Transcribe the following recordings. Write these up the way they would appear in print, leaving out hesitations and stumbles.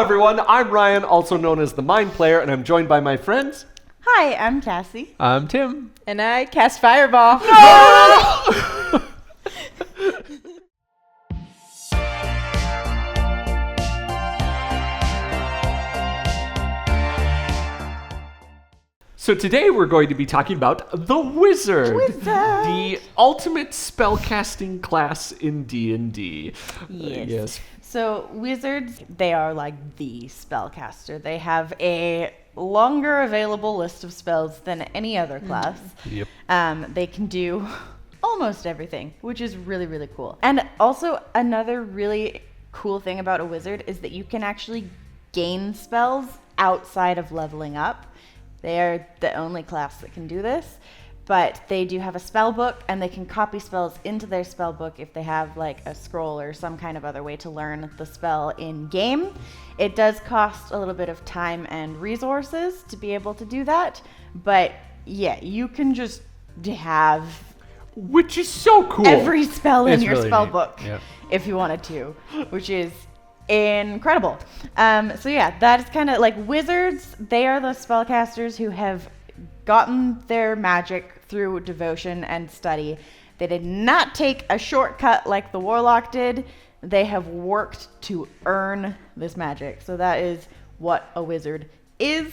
everyone, I'm Ryan, also known as the Mind Player, and I'm joined by my friends. Hi, I'm Cassie. I'm Tim. And I cast Fireball. No! So today we're going to be talking about the Wizard, the ultimate spellcasting class in D&D. Yes. So wizards, they are like the spellcaster. They have a longer available list of spells than any other class. Yep. They can do almost everything, which is really, really cool. And also another really cool thing about a wizard is that you can actually gain spells outside of leveling up. They are the only class that can do this, but they do have a spell book, and they can copy spells into their spell book if they have like a scroll or some kind of other way to learn the spell in game. It does cost a little bit of time and resources to be able to do that, but yeah, you can just have Which is so cool. every spell in It's your really spell neat. book Yep. if you wanted to, which is incredible. So yeah, that is kind of like wizards. They are the spellcasters who have gotten their magic through devotion and study. They did not take a shortcut like the warlock did. They have worked to earn this magic. So that is what a wizard is.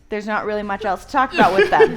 There's not really much else to talk about with them.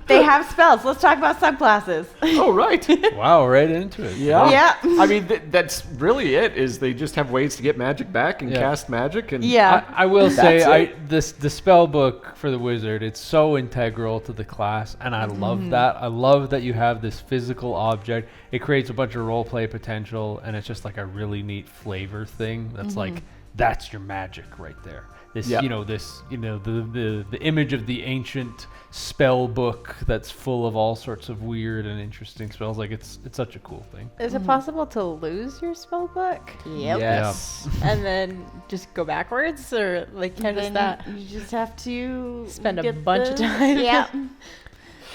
They have spells. Let's talk about subclasses. Oh, right. Wow, right into it. Yeah. Yeah. I mean, that's really it, is they just have ways to get magic back and Yeah. cast magic. And Yeah. I will That's say, it. the spell book for the wizard, it's so integral to the class, and I love that. I love that you have this physical object. It creates a bunch of role play potential, and it's just like a really neat flavor thing. That's like, that's your magic right there. This, Yep. the image of the ancient spell book that's full of all sorts of weird and interesting spells. Like it's such a cool thing. Is it possible to lose your spell book Yep. Yes. and then just go backwards, or like how does Then that? You just have to Spend a get bunch of time. Yeah.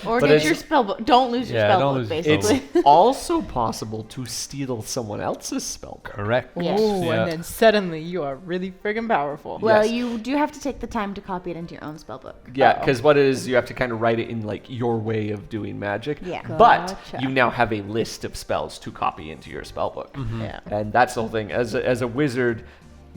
Or But get it's- your spell book. Don't lose your Yeah, spell don't book, lose your It's basically. spell also possible to steal someone else's spell book. Correct. Yes. Ooh, Yeah. and then suddenly you are really friggin' powerful. Well, Yes. you do have to take the time to copy it into your own spell book. Yeah, Uh-oh. because what it is, you have to kind of write it in like your way of doing magic. Yeah. But Gotcha. you now have a list of spells to copy into your spell book. Yeah. And that's the whole thing. As a wizard,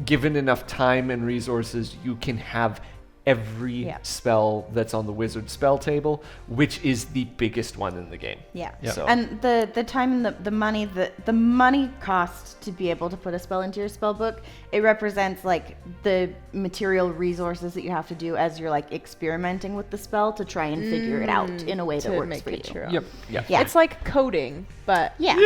given enough time and resources, you can have every Yeah. spell that's on the wizard spell table, which is the biggest one in the game. Yeah. Yep. So And the time and the money the money cost to be able to put a spell into your spell book, it represents like the material resources that you have to do as you're like experimenting with the spell to try and figure it out in a way that to works make for it you. true. Yep. Yeah. It's like coding, but Yeah.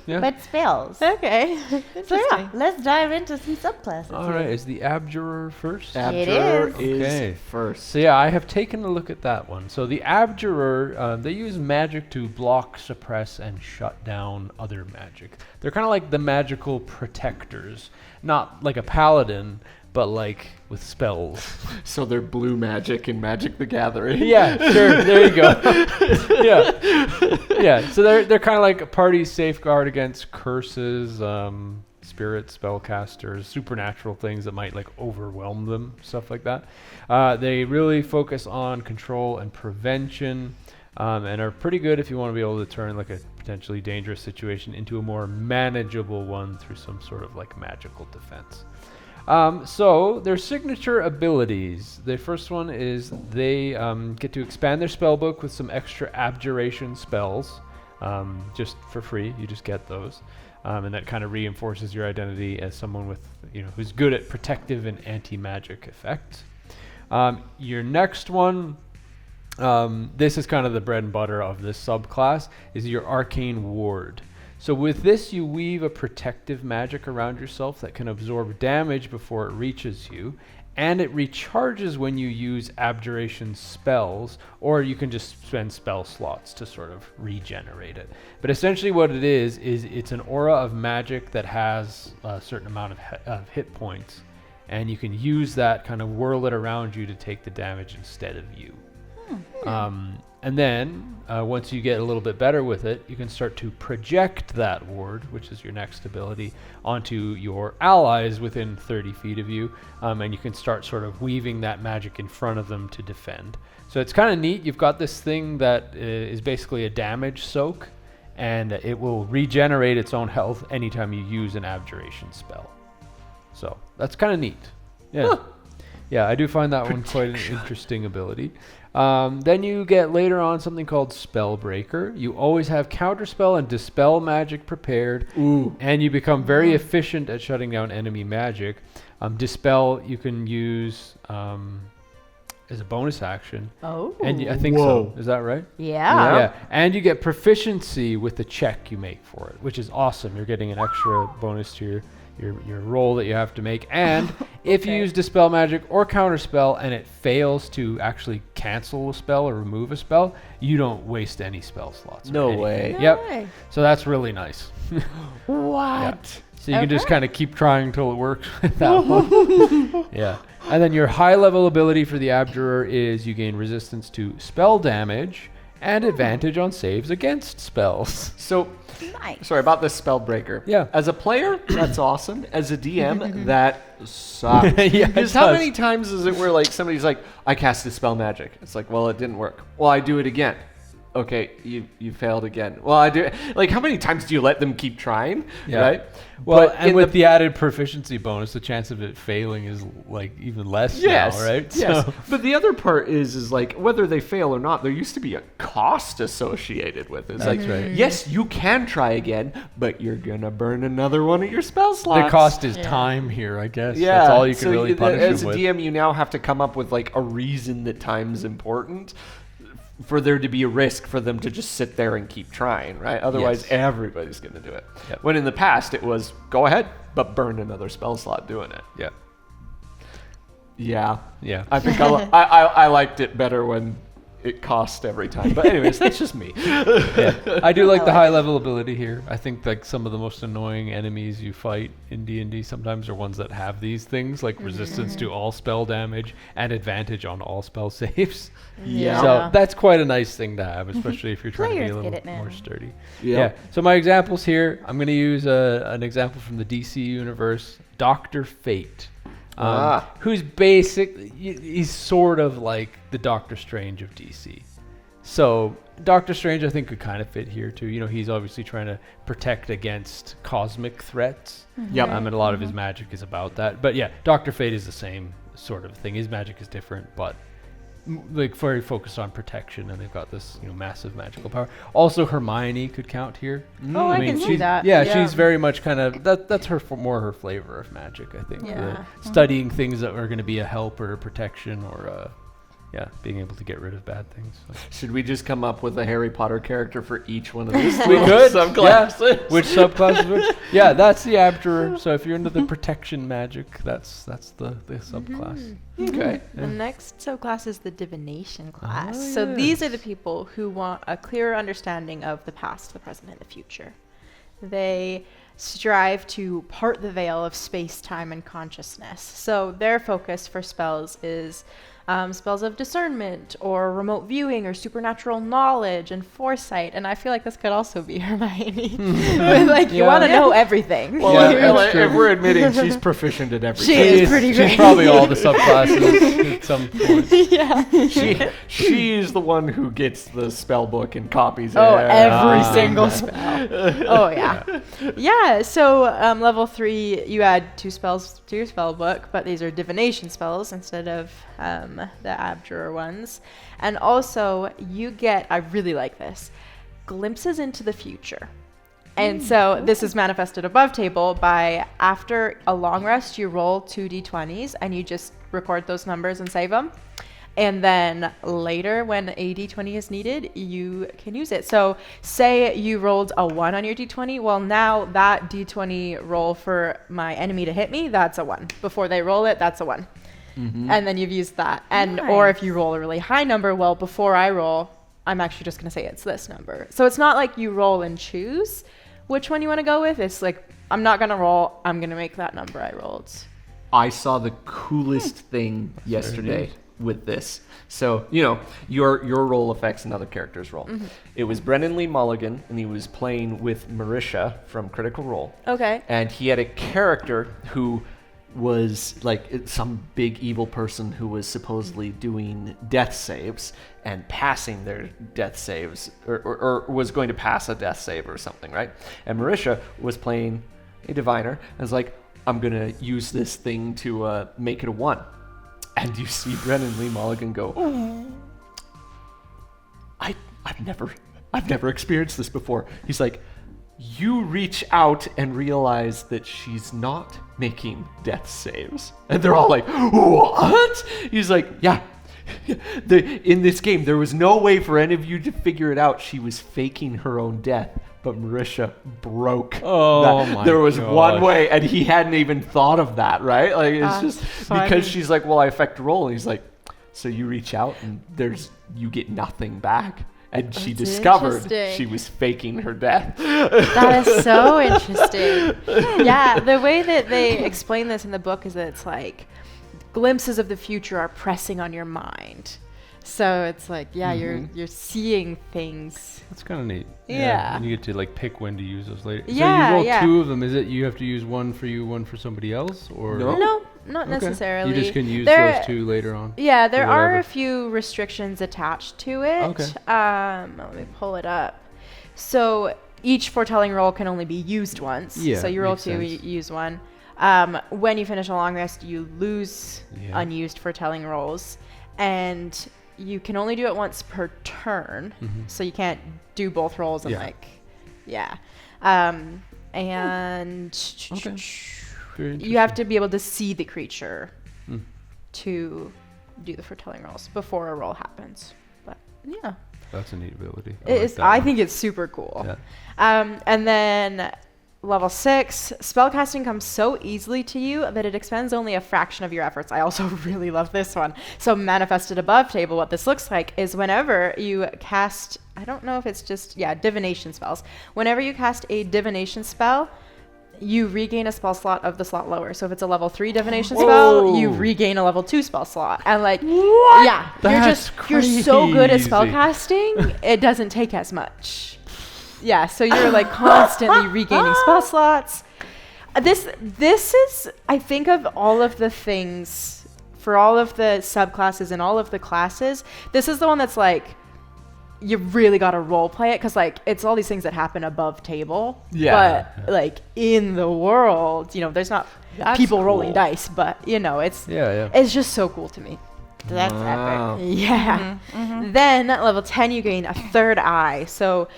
Yeah. But spells. okay. So Interesting. yeah, let's dive into some subclasses. All right. Is the abjurer first? Abjurer It is Okay. first. So yeah, I have taken a look at that one. So the abjurer, they use magic to block, suppress, and shut down other magic. They're kind of like the magical protectors, not like a paladin, but like with spells. So they're blue magic in Magic the Gathering. Yeah, sure. There you go. yeah. So they're kind of like a party safeguard against curses, spirit spellcasters, supernatural things that might like overwhelm them, stuff like that. They really focus on control and prevention, and are pretty good if you want to be able to turn like a potentially dangerous situation into a more manageable one through some sort of like magical defense. So their signature abilities. The first one is they get to expand their spell book with some extra abjuration spells, just for free. You just get those, and that kind of reinforces your identity as someone with, who's good at protective and anti-magic effects. Your next one, this is kind of the bread and butter of this subclass, is your arcane ward. So with this, you weave a protective magic around yourself that can absorb damage before it reaches you, and it recharges when you use abjuration spells, or you can just spend spell slots to sort of regenerate it. But essentially what it is it's an aura of magic that has a certain amount of hit points, and you can use that, kind of whirl it around you to take the damage instead of you. And then once you get a little bit better with it, you can start to project that ward, which is your next ability, onto your allies within 30 feet of you. And you can start sort of weaving that magic in front of them to defend. So it's kind of neat. You've got this thing that is basically a damage soak, and it will regenerate its own health anytime you use an abjuration spell. So that's kind of neat. Yeah. Huh. Yeah, I do find that one quite an interesting ability. Then you get later on something called Spellbreaker. You always have Counterspell and Dispel magic prepared, and you become very efficient at shutting down enemy magic. Dispel you can use as a bonus action. Oh. And I think Whoa. so. Is that right? Yeah. Yeah. And you get proficiency with the check you make for it, which is awesome. You're getting an extra bonus to your roll that you have to make. And if you use Dispel Magic or Counterspell and it fails to actually cancel a spell or remove a spell, you don't waste any spell slots. or No anything. way. No Yep. way. So that's really nice. What? So you can just Okay. kind of keep trying till it works with that one. Yeah. And then your high level ability for the Abjurer is you gain resistance to spell damage and advantage on saves against spells. So, Nice. sorry about this Spellbreaker. Yeah. As a player, that's awesome. As a DM, that sucks. Yeah, it Because how does. many times is it where like somebody's like, I cast Dispel Magic. It's like, well, it didn't work. Well, I do it again. Okay, you failed again. Well, I do. Like, how many times do you let them keep trying? Yeah. Right. Well, But and in with the added proficiency bonus, the chance of it failing is like even less Yes, now, right? yes. So, But the other part is like whether they fail or not, there used to be a cost associated with it. It's That's like, right. yes, you can try again, but you're gonna burn another one of your spell slots. the cost is Yeah. time here, I guess. Yeah, That's all you can so really punish as them a with. DM, you now have to come up with like a reason that time's important for there to be a risk for them to just sit there and keep trying, right? Otherwise, Yes. everybody's going to do it. Yep. When in the past, it was go ahead, but burn another spell slot doing it. Yeah. Yeah, Yeah. I think I liked it better when it cost every time. But anyways, that's just me. Yeah. I do like I the like high level ability here. I think like some of the most annoying enemies you fight in D&D sometimes are ones that have these things like resistance to all spell damage and advantage on all spell saves. Yeah. So that's quite a nice thing to have, especially if you're trying to be Players a get little it now. more sturdy. Yeah. Yeah. So my examples here, I'm going to use an example from the DC universe, Dr. Fate. Who's he's sort of like the Doctor Strange of DC. So Doctor Strange, I think, could kind of fit here too. You know, he's obviously trying to protect against cosmic threats. Yep. And a lot of his magic is about that. But yeah, Dr. Fate is the same sort of thing. His magic is different, but like very focused on protection, and they've got this massive magical power. Also, Hermione could count here. Oh, I mean, can see she's- that. Yeah, she's very much kind of that's more her flavor of magic, I think. Yeah. Studying things that are going to be a help or a protection or being able to get rid of bad things. So. Should we just come up with a Harry Potter character for each one of these We could, subclasses? Which subclass? Which? Yeah, that's the Abjurer. So if you're into the protection magic, that's the subclass. Okay. The next subclass is the divination class. Oh, So these are yes. the people who want a clearer understanding of the past, the present, and the future. They strive to part the veil of space, time, and consciousness. So their focus for spells is spells of discernment or remote viewing or supernatural knowledge and foresight. And I feel like this could also be Hermione. Like, you Yeah. want to know everything. Well, Yeah, if we're admitting she's proficient at everything. She is pretty She's great. probably all the subclasses at some point. Yeah. She's the one who gets the spell book and copies it. Oh, every Ah. single spell. Oh, yeah. Yeah, so level 3, you add 2 spells to your spell book, but these are divination spells instead of the Abjurer ones. And also, you get, I really like this, glimpses into the future. And so this is manifested above table by after a long rest, you roll 2 d20s and you just record those numbers and save them. And then later, when a d20 is needed, you can use it. So say you rolled a 1 on your d20. Well, now that d20 roll for my enemy to hit me, that's a 1. Before they roll it, that's a 1. And then you've used that. And or if you roll a really high number, well, before I roll, I'm actually just going to say it's this number. So it's not like you roll and choose which one you want to go with. It's like, I'm not going to roll. I'm going to make that number I rolled. I saw the coolest thing yesterday. with this. So, your role affects another character's role. It was Brennan Lee Mulligan, and he was playing with Marisha from Critical Role. Okay. And he had a character who was like some big evil person who was supposedly doing death saves and passing their death saves, or was going to pass a death save or something, right? And Marisha was playing a diviner and was like, I'm going to use this thing to make it a 1. And you see Brennan Lee Mulligan go, I've never experienced this before. He's like, you reach out and realize that she's not making death saves. And they're all like, what? He's like, yeah. In this game, there was no way for any of you to figure it out. She was faking her own death, but Marisha broke. There was one way, and he hadn't even thought of that, right? Like, it's just funny. because she's like, well, I affect roll. And he's like, so you reach out and you get nothing back. And she That's discovered interesting. she was faking her death. That is so interesting. Yeah, the way that they explain this in the book is that it's like glimpses of the future are pressing on your mind. So it's like, yeah, you're seeing things. That's kind of neat. Yeah. And you get to like pick when to use those later. Yeah, So you roll yeah. 2 of them. Is it you have to use one for you, one for somebody else, or No. No, not Okay. necessarily. You just can use There- those 2 later on. Yeah, there or are whatever. a few restrictions attached to it. Okay. Let me pull it up. So each foretelling roll can only be used once. Yeah, So you roll makes 2, you sense. use 1. When you finish a long rest, you lose Yeah. unused foretelling rolls, and you can only do it once per turn. So you can't do both rolls and Yeah. and Okay. Very you have to be able to see the creature Hmm. to do the foretelling rolls before a roll happens. But yeah, That's a neat ability. I think it's super cool. Yeah. And then level 6, spellcasting comes so easily to you that it expends only a fraction of your efforts. I also really love this one. So manifested above table, what this looks like is whenever you cast, I don't know if it's just, divination spells. Whenever you cast a divination spell, you regain a spell slot of the slot lower. So if it's a level 3 divination spell, you regain a level 2 spell slot. And like, yeah, you're so good at crazy. spellcasting, it doesn't take as much. Yeah, so you're like constantly regaining spell slots. This is, I think, of all of the things for all of the subclasses and all of the classes, this is the one that's like, you really got to role play it, because like it's all these things that happen above table. Yeah. But like in the world, there's not That's people rolling cool. dice, but it's Yeah. it's just so cool to me. That's Wow. epic. Yeah. Then at level 10, you gain a third eye. So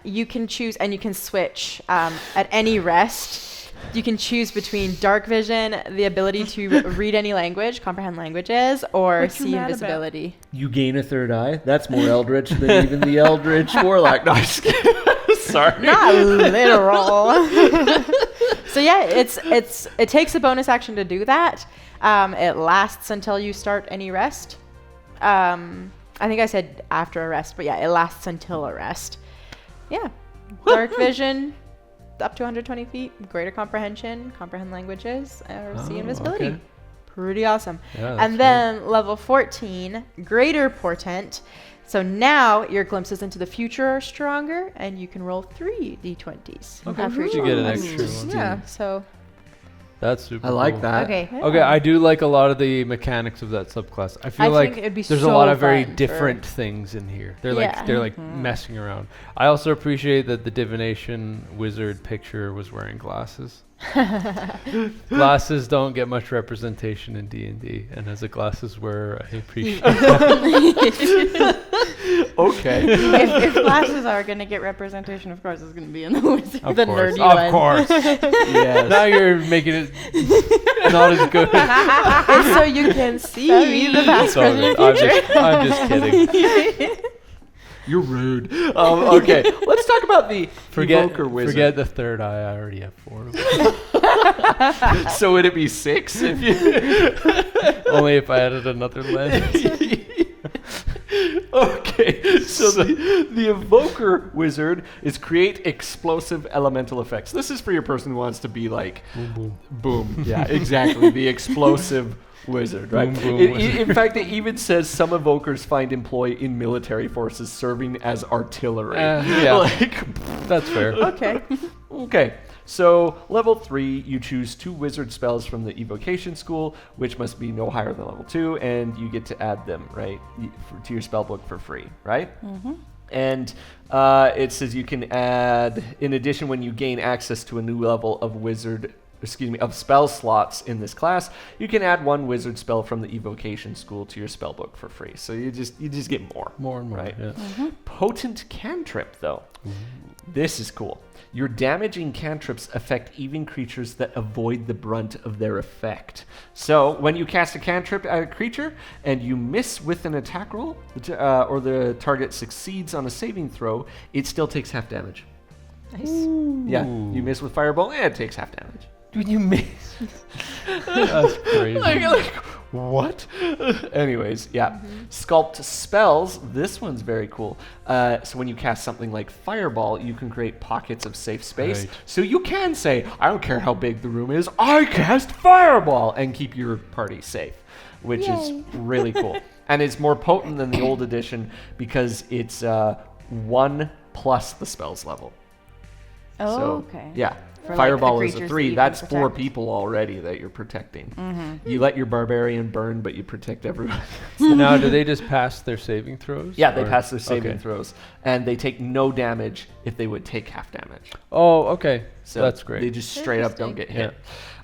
you can choose and you can switch at any rest. You can choose between dark vision, the ability to read any language, comprehend languages, or What you see mad about? invisibility. You gain a third eye? That's more eldritch than even the eldritch warlock. No, I'm just kidding. Sorry. Not literal. So yeah, it takes a bonus action to do that. It lasts until you start any rest. I think I said after a rest, but yeah, it lasts until a rest. Yeah. Dark vision, up to 120 feet. Greater comprehension, comprehend languages, or see invisibility. Okay. Pretty awesome. Yeah, that's And then level 14, greater portent. So now your glimpses into the future are stronger, and you can roll 3 d20s. Okay, after each you get an roll. extra one. Yeah. So That's super I like cool. that. Okay. Okay, I do like a lot of the mechanics of that subclass. I feel I like think it'd be there's a so lot of very fun for- different things in here. They're Yeah. like messing around. I also appreciate that the divination wizard picture was wearing glasses. Glasses don't get much representation in D&D, and as a glasses wearer, I appreciate Okay. if glasses are going to get representation, of course, it's going to be in the wizard. Of The course, nerdy of course. Yes. Now you're making it not as good. It's so you can see the It's past, all present, good. future. I'm just kidding. You're rude. Okay, let's talk about the Evoker Wizard. Forget the third eye. I already have 4 of them. So would it be 6 if you... Only if I added another lens. Okay, so the Evoker Wizard is create explosive elemental effects. This is for your person who wants to be like, Boom, boom. boom. Yeah, exactly. The explosive wizard, right? Boom, boom, In fact, it even says some evokers find employ in military forces serving as artillery. Yeah. Like, That's fair. Okay. okay. So level 3, you choose 2 wizard spells from the evocation school, which must be no higher than level 2, and you get to add them, right, to your spell book for free, right? Mm-hmm. And it says you can add, in addition, when you gain access to a new level of spell slots in this class, you can add 1 wizard spell from the evocation school to your spell book for free. So you just get more. More and more, right? yeah. Potent cantrip, though. This is cool. Your damaging cantrips affect even creatures that avoid the brunt of their effect. So when you cast a cantrip at a creature and you miss with an attack roll, or the target succeeds on a saving throw, it still takes half damage. Nice. Yeah, you miss with fireball, and it takes half damage. Dude, you miss. That's crazy. like, what? Anyways, yeah. Sculpt spells. This one's very cool. So when you cast something like Fireball, you can create pockets of safe space. Right. So you can say, I don't care how big the room is, I cast Fireball, and keep your party safe, which is really cool. And it's more potent than the old edition because it's 1 plus the spell's level. Oh, So, okay. Yeah. For, like, Fireball the is a creatures 3. that you That's can 4 protect. people already that you're protecting. You let your barbarian burn, but you protect everyone. Now, do they just pass their saving throws? Yeah, they or- pass their saving okay. throws, and they take no damage if they would take half damage. Oh, okay. So That's great. They just straight up don't get Interesting.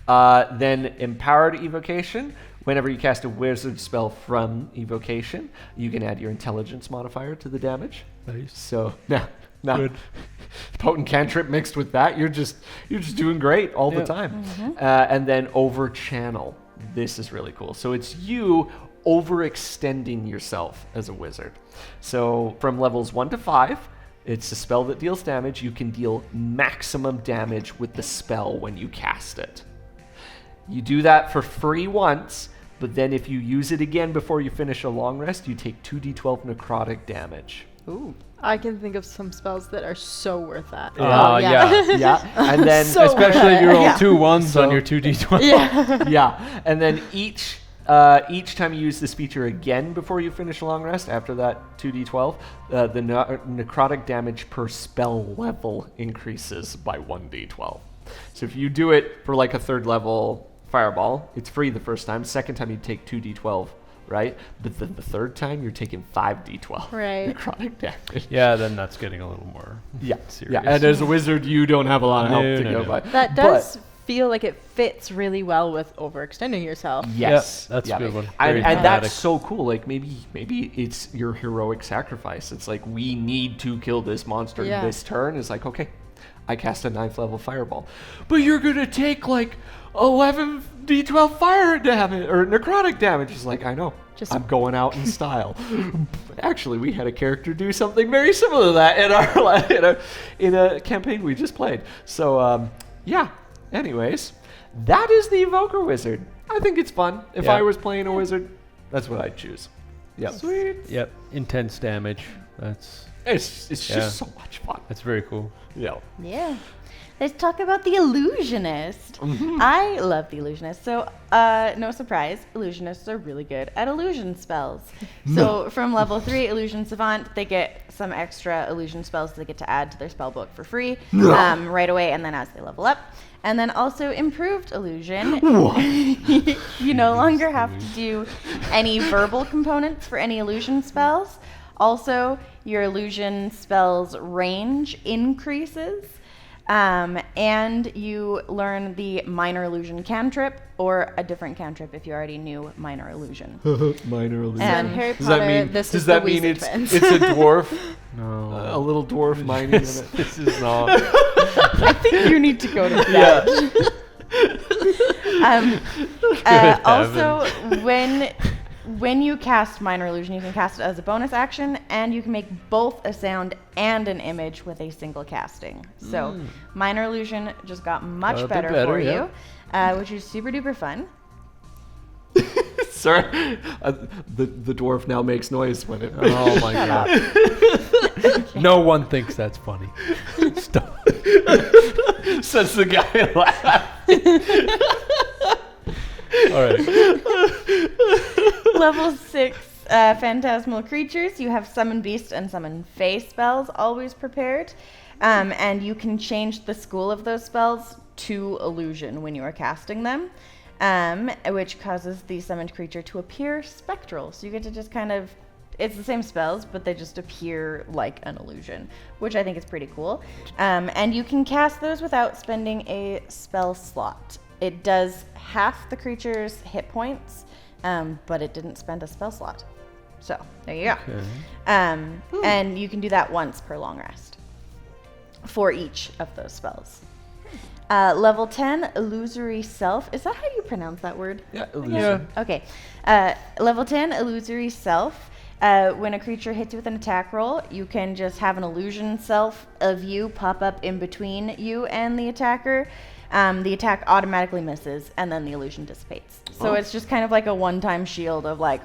hit. Then empowered evocation. Whenever you cast a wizard spell from evocation, you can add your intelligence modifier to the damage. Nice. So now, Good. potent cantrip mixed with that, you're just doing great all the Yeah. time. And then over channel. This is really cool. So it's you overextending yourself as a wizard. So from levels 1 to 5, it's a spell that deals damage. You can deal maximum damage with the spell when you cast it. You do that for free once, but then if you use it again before you finish a long rest, you take 2d12 necrotic damage. Ooh. I can think of some spells that are so worth that. Yeah. Yeah, and then So Especially if you roll Yeah. 2 1s So- on your 2d12. Yeah. yeah, and then each time you use this feature again before you finish a long rest, after that 2d12, the necrotic damage per spell level increases by 1d12. So if you do it for like a 3rd level fireball, it's free the first time. Second time you take 2d12, right? But then the 3rd time you're taking 5d12 Right. necrotic damage. Yeah, then that's getting a little more Yeah, serious. yeah. And as a wizard, you don't have a lot of help No, to no, go no. by. That does feel like it fits really well with overextending yourself. Yes, that's a good one. And, Very and thematic. that's so cool. Like maybe it's your heroic sacrifice. It's like, we need to kill this monster Yeah. this turn. It's like, okay, I cast a 9th level fireball, but you're gonna take like 11d12 fire damage or necrotic damage. It's like, I know. I'm going out in style. Actually, we had a character do something very similar to that in a campaign we just played. So yeah. Anyways, that is the Evoker Wizard. I think it's fun. If Yeah. I was playing a wizard, that's what I'd choose. Yep. Sweet. Yep, intense damage. It's Yeah. just so much fun. That's very cool. Yeah. Yeah. Let's talk about the Illusionist. I love the Illusionist. So, no surprise, Illusionists are really good at illusion spells. So, from level 3, Illusion Savant, they get some extra illusion spells they get to add to their spell book for free right away, and then as they level up. And then also Improved Illusion. You no longer have to do any verbal components for any illusion spells. Also, your illusion spells range increases. And you learn the minor illusion cantrip or a different cantrip if you already knew minor illusion. Minor illusion. And Harry Does that Potter, mean, this does is that the mean Weasley it's twins. a dwarf? No. A little dwarf mining in it. This is not. I think you need to go to bed. Yeah. Also, when you cast minor illusion, you can cast it as a bonus action, and you can make both a sound and an image with a single casting. So minor illusion just got much Got a bit better, better, for yeah. you, which is super duper fun. Sorry. The dwarf now makes noise when it. Oh my god. No one thinks that's funny. Stop. Says the guy laughing. All right. Level 6, phantasmal creatures. You have summon beast and summon fae spells always prepared. And you can change the school of those spells to illusion when you are casting them, which causes the summoned creature to appear spectral. So you get to just kind of, it's the same spells, but they just appear like an illusion, which I think is pretty cool. And you can cast those without spending a spell slot. It does half the creature's hit points, but it didn't spend a spell slot. So there you go. Okay. And you can do that once per long rest for each of those spells. Level 10, illusory self. Is that how you pronounce that word? Yeah, Yeah. Okay. Level 10, illusory self. When a creature hits you with an attack roll, you can just have an illusion self of you pop up in between you and the attacker. The attack automatically misses, and then the illusion dissipates. So it's just kind of like a one-time shield of like,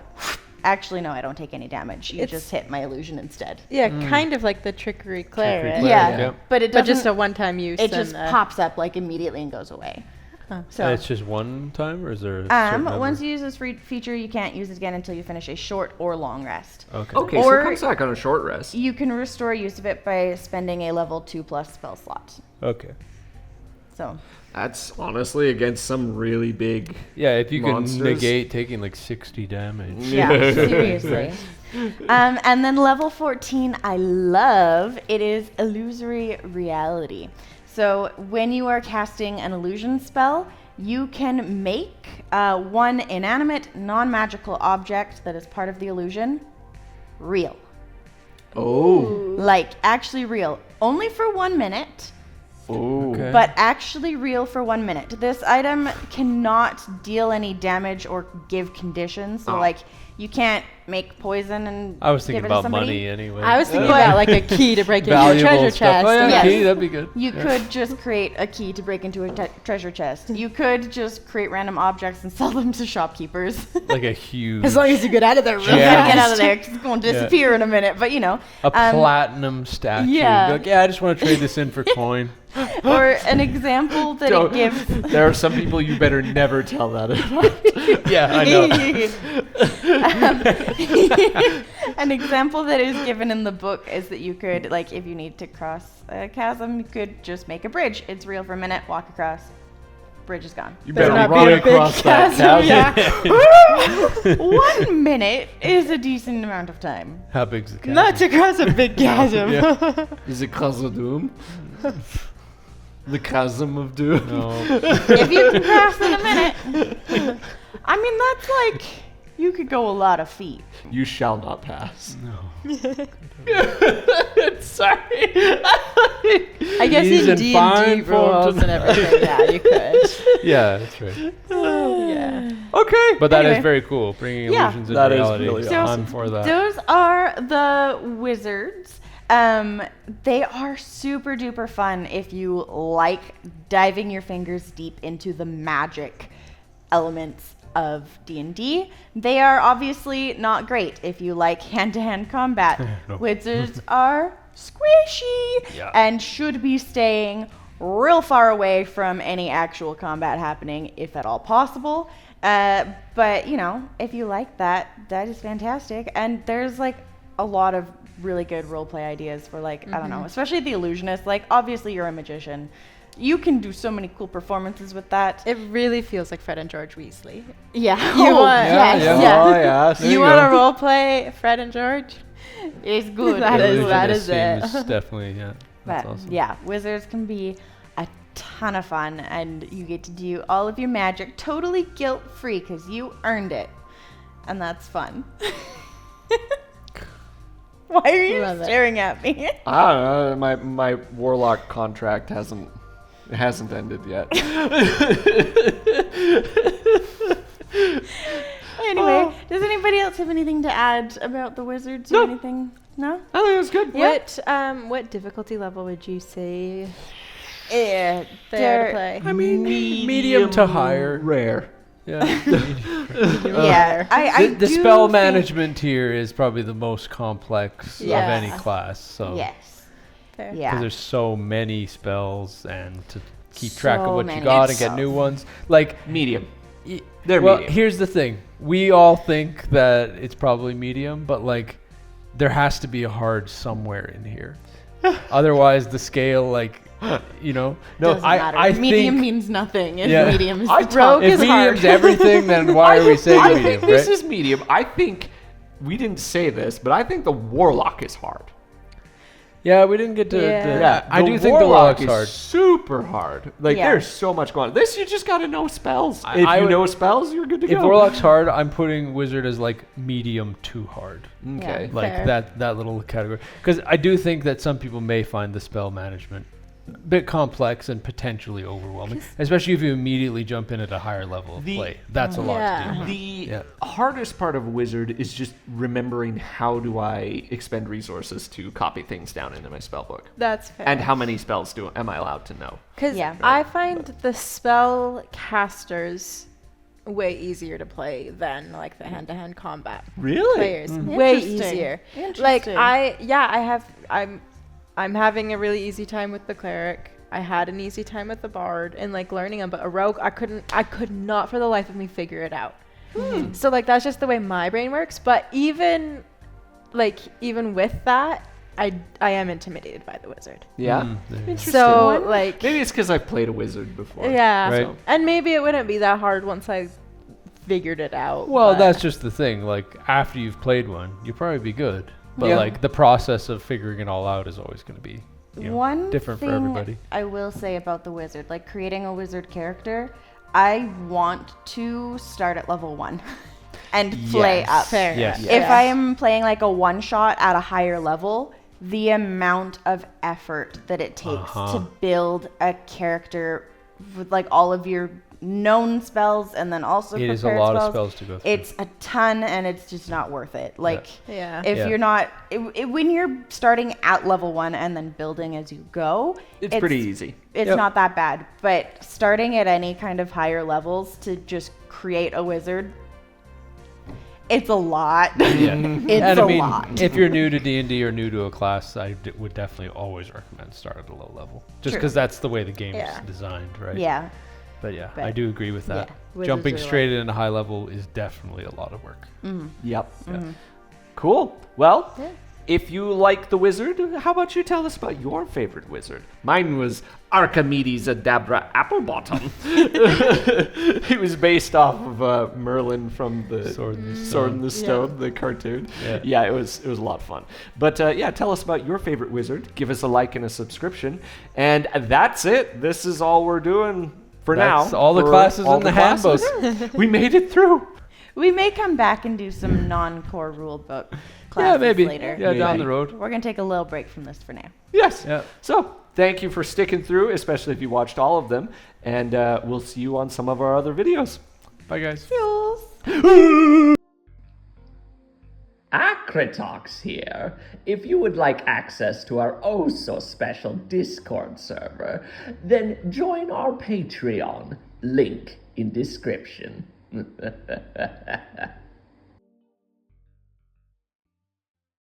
actually, no, I don't take any damage. You just hit my illusion instead. Yeah, kind of like the trickery cleric. Cleric, Yeah, yep. but it But doesn't. just a one-time use. It just and, pops up like immediately and goes away. So And it's just one time, or is there a certain number? once you use this feature, you can't use it again until you finish a short or long rest. Okay. Okay, so Or- it comes back on a short rest. You can restore use of it by spending a level 2+ spell slot. Okay. So That's honestly against some really big. Yeah, if you can Monsters. negate taking like 60 damage. yeah, seriously. And then level 14, I love. It is illusory reality. So when you are casting an illusion spell, you can make one inanimate, non-magical object that is part of the illusion real. Oh. Like actually real. Only for 1 minute. Oh. Okay. But actually real for 1 minute. This item cannot deal any damage or give conditions. So, Oh. like, you can't make poison and I was give thinking it to about somebody. money anyway. I was thinking about like a key to break into a Valuable treasure stuff. chest. Oh, yeah, Yes. key, that'd be good. You Yeah. could just create a key to break into a treasure chest. You could just create random objects and sell them to shopkeepers. Like a huge. As long as you get out of there real You Yeah. gotta get fast. out of there 'cause it's going to disappear in a minute. But, you know. a platinum statue. yeah. Be like, yeah, I just want to trade this in for coin. Or an example that Don't- it gives. There are some people you better never tell that about. Yeah, I know. An example that is given in the book is that you could, like, if you need to cross a chasm, you could just make a bridge. It's real for a minute, walk across, bridge is gone. You Better better not be run a big across that chasm, chasm. yeah. 1 minute is a decent amount of time. How big's the chasm? Not to cross a big chasm. Yeah. Is it Chasm Doom? The Chasm of Doom. No. If you can cross in a minute, I mean, that's like, you could go a lot of feet. You shall not pass. No. Sorry. I guess He's in in D&D fine form rules and everything, yeah, you could. Yeah, that's right. Yeah. Okay. But that is Anyway. very cool. Bringing Yeah. illusions into That is reality. really So awesome. I'm for that. Those are the wizards. They are super duper fun if you like diving your fingers deep into the magic elements of D&D. They are obviously not great if you like hand-to-hand combat. No. Wizards are squishy Yeah. and should be staying real far away from any actual combat happening, if at all possible. But, you know, if you like that, that is fantastic. And there's, like, a lot of really good roleplay ideas for, like, I don't know, especially the illusionist. Like, obviously you're a magician. You can do so many cool performances with that. It really feels like Fred and George Weasley. Yeah. You want- yes, yeah. yes. Oh, yeah. There You you want to go. role play Fred and George? It's good. That It's is- good. that Illusionist is it. seems definitely, yeah. That's But awesome. yeah, wizards can be a ton of fun, and you get to do all of your magic totally guilt-free because you earned it, and that's fun. Why are you Love it. staring at me? I don't know. My warlock contract hasn't ended yet. Anyway, does anybody else have anything to add about the wizards or anything? No? I think it was good. What difficulty level would you say Yeah, fair to play? I mean, medium to higher. Rare. Yeah. Yeah, I the do spell think- management here is probably the most complex Yeah. of any class. So Yes. Fair. Yeah. because there's so many spells and to keep track So of what many you got and get spells. new ones. Like Medium. They're well, medium. here's the thing. We all think that it's probably medium, but like there has to be a hard somewhere in here. Otherwise, the scale, like, you know. No, Doesn't matter. I medium think means nothing. If Yeah. medium is Rogue if is hard. medium's everything, then why are we saying I medium, think this right? is medium. I think we didn't say this, but I think the warlock is hard. Yeah, we didn't get to. Yeah. I do think the warlock's is hard. super hard. Like Yeah. there's so much going on. This you just gotta know spells. I If you would- know spells, you're good to If go. warlock's hard, I'm putting wizard as like medium to hard. Okay. Yeah. Like Fair. that little category. Because I do think that some people may find the spell management a bit complex and potentially overwhelming, especially if you immediately jump in at a higher level of The- play. That's a lot Yeah. to do. The Yeah. hardest part of wizard is just remembering how do I expend resources to copy things down into my spell book, That's fair. and how many spells am I allowed to know? Because Yeah. I find the spell casters way easier to play than like the hand-to-hand combat Really? players. Way Interesting. easier. Like Interesting. I'm having a really easy time with the cleric. I had an easy time with the bard and like learning them, but a rogue I could not for the life of me figure it out. So like that's just the way my brain works. But even with that, I am intimidated by the wizard. Yeah. There you go. Interesting. So like Maybe it's because I've played a wizard before. yeah, Right. and maybe it wouldn't be that hard once I figured it out. Well, but- that's just the thing. Like after you've played one, you'll probably be good. But Yeah. like the process of figuring it all out is always going to be One different for thing everybody. I will say about the wizard, like creating a wizard character, I want to start at level 1 and play Yes. up. fair. Yes. If I am playing like a one shot at a higher level, the amount of effort that it takes Uh-huh. to build a character with like all of your known spells and then also It is a prepared lot of spells, spells to go through. it's a ton and it's just not worth it. Like Yeah. if Yeah. you're not when you're starting at level 1 and then building as you go, It's pretty easy. It's Yep. not that bad, but starting at any kind of higher levels to just create a wizard, it's a lot. Yeah. It's And a I mean, lot. if you're new to D&D or new to a class, I would definitely always recommend start at a low level, just True. because that's the way the game's Yeah. designed, right? Yeah. But yeah, But- I do agree with that. yeah, wizards Jumping are straight into high level is definitely a lot of work. Yep. Yeah. Cool. Well, Yeah. if you like the wizard, how about you tell us about your favorite wizard? Mine was Archimedes Adabra Applebottom. It was based off of Merlin from the Sword in the Sword in the Stone. Stone, the cartoon. Yeah. It was a lot of fun. But yeah, tell us about your favorite wizard. Give us a like and a subscription. And that's it. This is all we're doing for That's now. all the for classes all in the classes. We made it through. We may come back and do some non-core rule book classes Yeah, maybe. later. Yeah, down Maybe. the road. We're going to take a little break from this for now. Yes. Yeah. So thank you for sticking through, especially if you watched all of them. And we'll see you on some of our other videos. Bye, guys. Acritox here. If you would like access to our oh so special Discord server, then join our Patreon. Link in description.